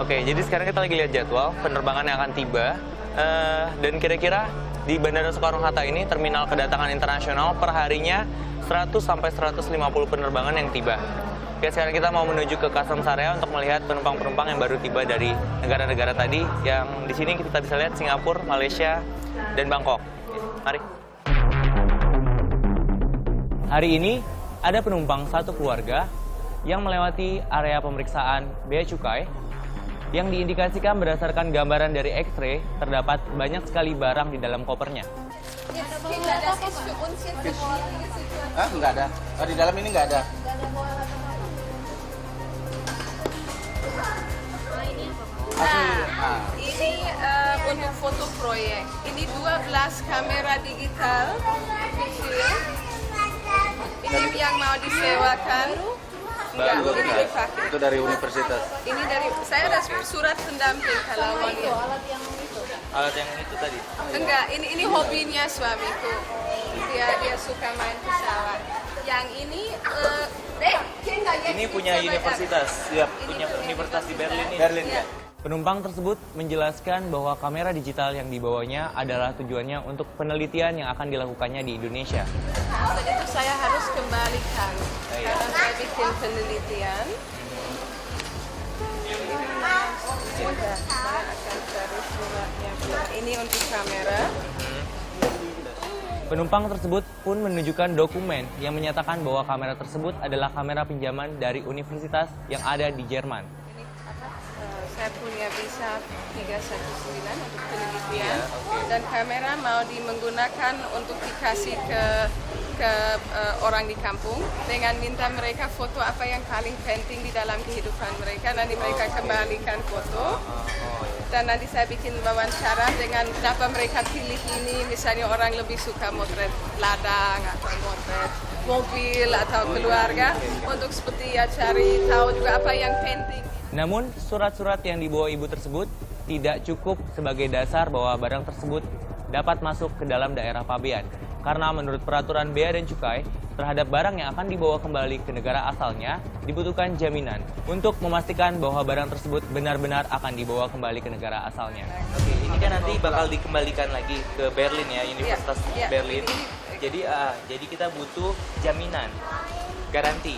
Oke, jadi sekarang kita lagi lihat jadwal penerbangan yang akan tiba. Dan kira-kira di Bandara Soekarno-Hatta ini, terminal kedatangan internasional perharinya 100 sampai 150 penerbangan yang tiba. Oke, sekarang kita mau menuju ke Customs Area untuk melihat penumpang-penumpang yang baru tiba dari negara-negara tadi. Yang di sini kita bisa lihat Singapura, Malaysia, dan Bangkok. Mari. Hari ini ada penumpang satu keluarga yang melewati area pemeriksaan bea cukai yang diindikasikan berdasarkan gambaran dari X-ray terdapat banyak sekali barang di dalam kopernya. Ah, nggak ada. Oh, di dalam ini nggak ada. Ini untuk foto proyek. Ini 12 kamera digital kecil. Ini yang mau disewakan. Enggak, ini dipakai. Itu dari universitas. Ini dari saya ada surat pendamping kalau mau lihat. Alat yang itu tadi? Enggak, ini hobinya suamiku. Dia suka main pesawat. Yang ini punya universitas. Siap. Punya universitas di Berlin ini. Berlin ya. Penumpang tersebut menjelaskan bahwa kamera digital yang dibawanya adalah tujuannya untuk penelitian yang akan dilakukannya di Indonesia. Jadi itu saya harus kembalikan karena saya bikin penelitian. Sudah, saya akan cari suratnya. Ini untuk kamera. Penumpang tersebut pun menunjukkan dokumen yang menyatakan bahwa kamera tersebut adalah kamera pinjaman dari universitas yang ada di Jerman. Saya punya visa 319 untuk penelitian dan kamera mau menggunakan untuk dikasih ke orang di kampung dengan minta mereka foto apa yang paling penting di dalam kehidupan mereka. Nanti mereka kembalikan foto dan nanti saya bikin wawancara dengan kenapa mereka pilih ini. Misalnya orang lebih suka motret ladang atau motret mobil atau keluarga untuk seperti ya cari tahu juga apa yang penting. Namun, surat-surat yang dibawa ibu tersebut tidak cukup sebagai dasar bahwa barang tersebut dapat masuk ke dalam daerah pabean. Karena menurut peraturan bea dan cukai, terhadap barang yang akan dibawa kembali ke negara asalnya, dibutuhkan jaminan untuk memastikan bahwa barang tersebut benar-benar akan dibawa kembali ke negara asalnya. Oke, ini kan nanti bakal dikembalikan lagi ke Berlin ya, Universitas Berlin. Jadi kita butuh jaminan. Garansi,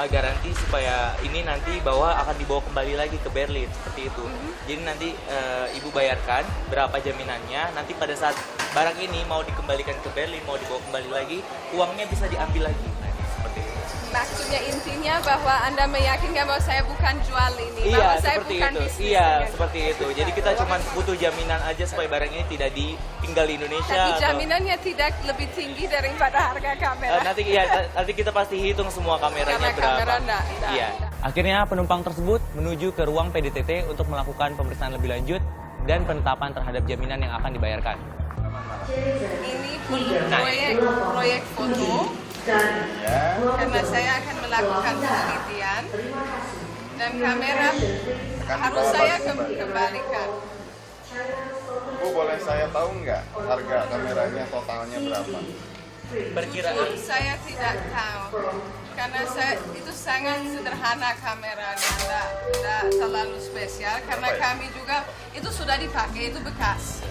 garansi supaya ini nanti akan dibawa kembali lagi ke Berlin seperti itu. Jadi nanti ibu bayarkan berapa jaminannya. Nanti pada saat barang ini mau dikembalikan ke Berlin, mau dibawa kembali lagi, uangnya bisa diambil lagi. Seperti itu. Maksudnya intinya bahwa Anda meyakinkan bahwa saya bukan jual ini, Iya, bahwa saya seperti bukan itu. bisnis. Iya, seperti itu. Jadi kita cuma butuh jaminan aja supaya barang ini tidak ditinggal di Indonesia. Tapi jaminannya tidak lebih tinggi daripada harga kamera. Nanti kita pasti hitung semua kameranya Karena berapa. kamera enggak. Iya. Akhirnya penumpang tersebut menuju ke ruang PDTT untuk melakukan pemeriksaan lebih lanjut dan penetapan terhadap jaminan yang akan dibayarkan. Ini proyek foto. Karena saya akan melakukan penelitian dan kamera harus saya kembalikan. Bu, boleh saya tahu nggak harga kameranya totalnya berapa? Perkiraan Saya tidak tahu karena itu sangat sederhana kameranya, tidak terlalu spesial karena kami juga itu sudah dipakai, itu bekas.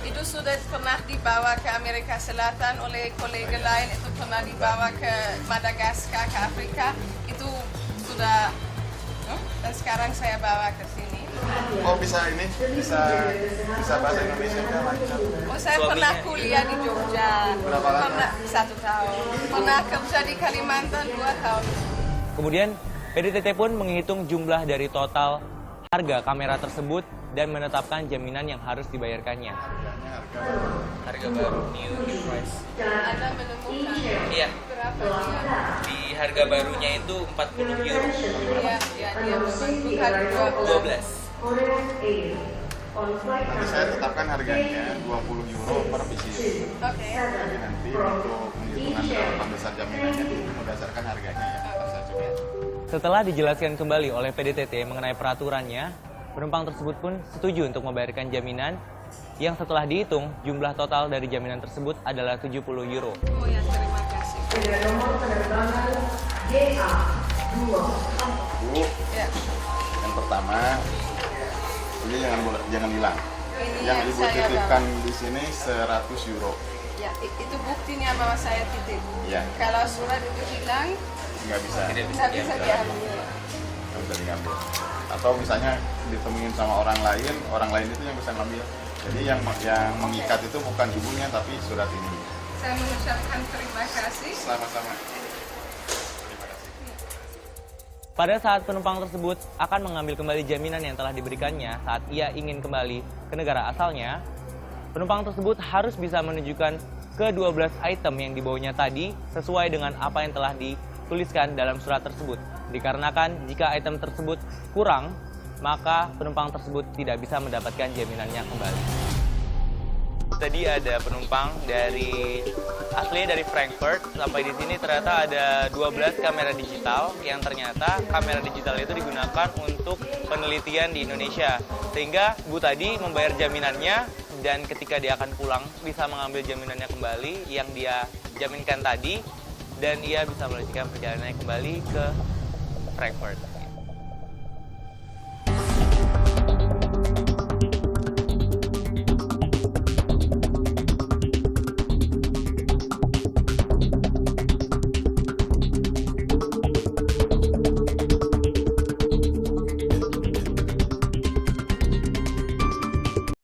Itu sudah pernah dibawa ke Amerika Selatan oleh kolega lain, itu pernah dibawa ke Madagaskar, ke Afrika, itu sudah, dan sekarang saya bawa ke sini. Oh, bisa bahasa Indonesia nggak lancar? Oh, saya pernah kuliah di Jogja, Berapa lama? pernah 1 tahun, pernah kerja di Kalimantan 2 tahun. Kemudian PDTT pun menghitung jumlah dari total harga kamera tersebut dan menetapkan jaminan yang harus dibayarkannya. Harga baru, new price. Anda menemukan Iya, berapa dia? di harga barunya itu 40 euro. Iya, dia bukan 12. Nanti saya tetapkan harganya 20 euro per visit. Oke. Jadi nanti untuk penghitungan berapa besar jaminannya berdasarkan harganya ya. Saya coba. Setelah dijelaskan kembali oleh PDTT mengenai peraturannya, penumpang tersebut pun setuju untuk membayarkan jaminan yang setelah dihitung jumlah total dari jaminan tersebut adalah 70 euro. Oh ya, terima kasih. Bu, Ya. yang pertama, ini jangan hilang. Ini Yang yang ibu saya titipkan di sini 100 euro. Ya, itu buktinya bahwa saya titip. Ya, Kalau surat itu hilang, nggak bisa. nggak bisa diambil. Nggak bisa diambil. Atau misalnya ditemuin sama orang lain itu yang bisa ngambil. Jadi yang mengikat itu bukan ibunya tapi surat ini. Saya mengucapkan terima kasih. Sama-sama. Pada saat penumpang tersebut akan mengambil kembali jaminan yang telah diberikannya saat ia ingin kembali ke negara asalnya, penumpang tersebut harus bisa menunjukkan ke-12 item yang dibawanya tadi sesuai dengan apa yang telah dituliskan dalam surat tersebut. Dikarenakan jika item tersebut kurang, maka penumpang tersebut tidak bisa mendapatkan jaminannya kembali. Tadi ada penumpang asli dari Frankfurt sampai di sini ternyata ada 12 kamera digital yang ternyata kamera digital itu digunakan untuk penelitian di Indonesia. Sehingga Bu tadi membayar jaminannya dan ketika dia akan pulang bisa mengambil jaminannya kembali yang dia jaminkan tadi dan ia bisa melanjutkan perjalanannya kembali ke Frankfurt.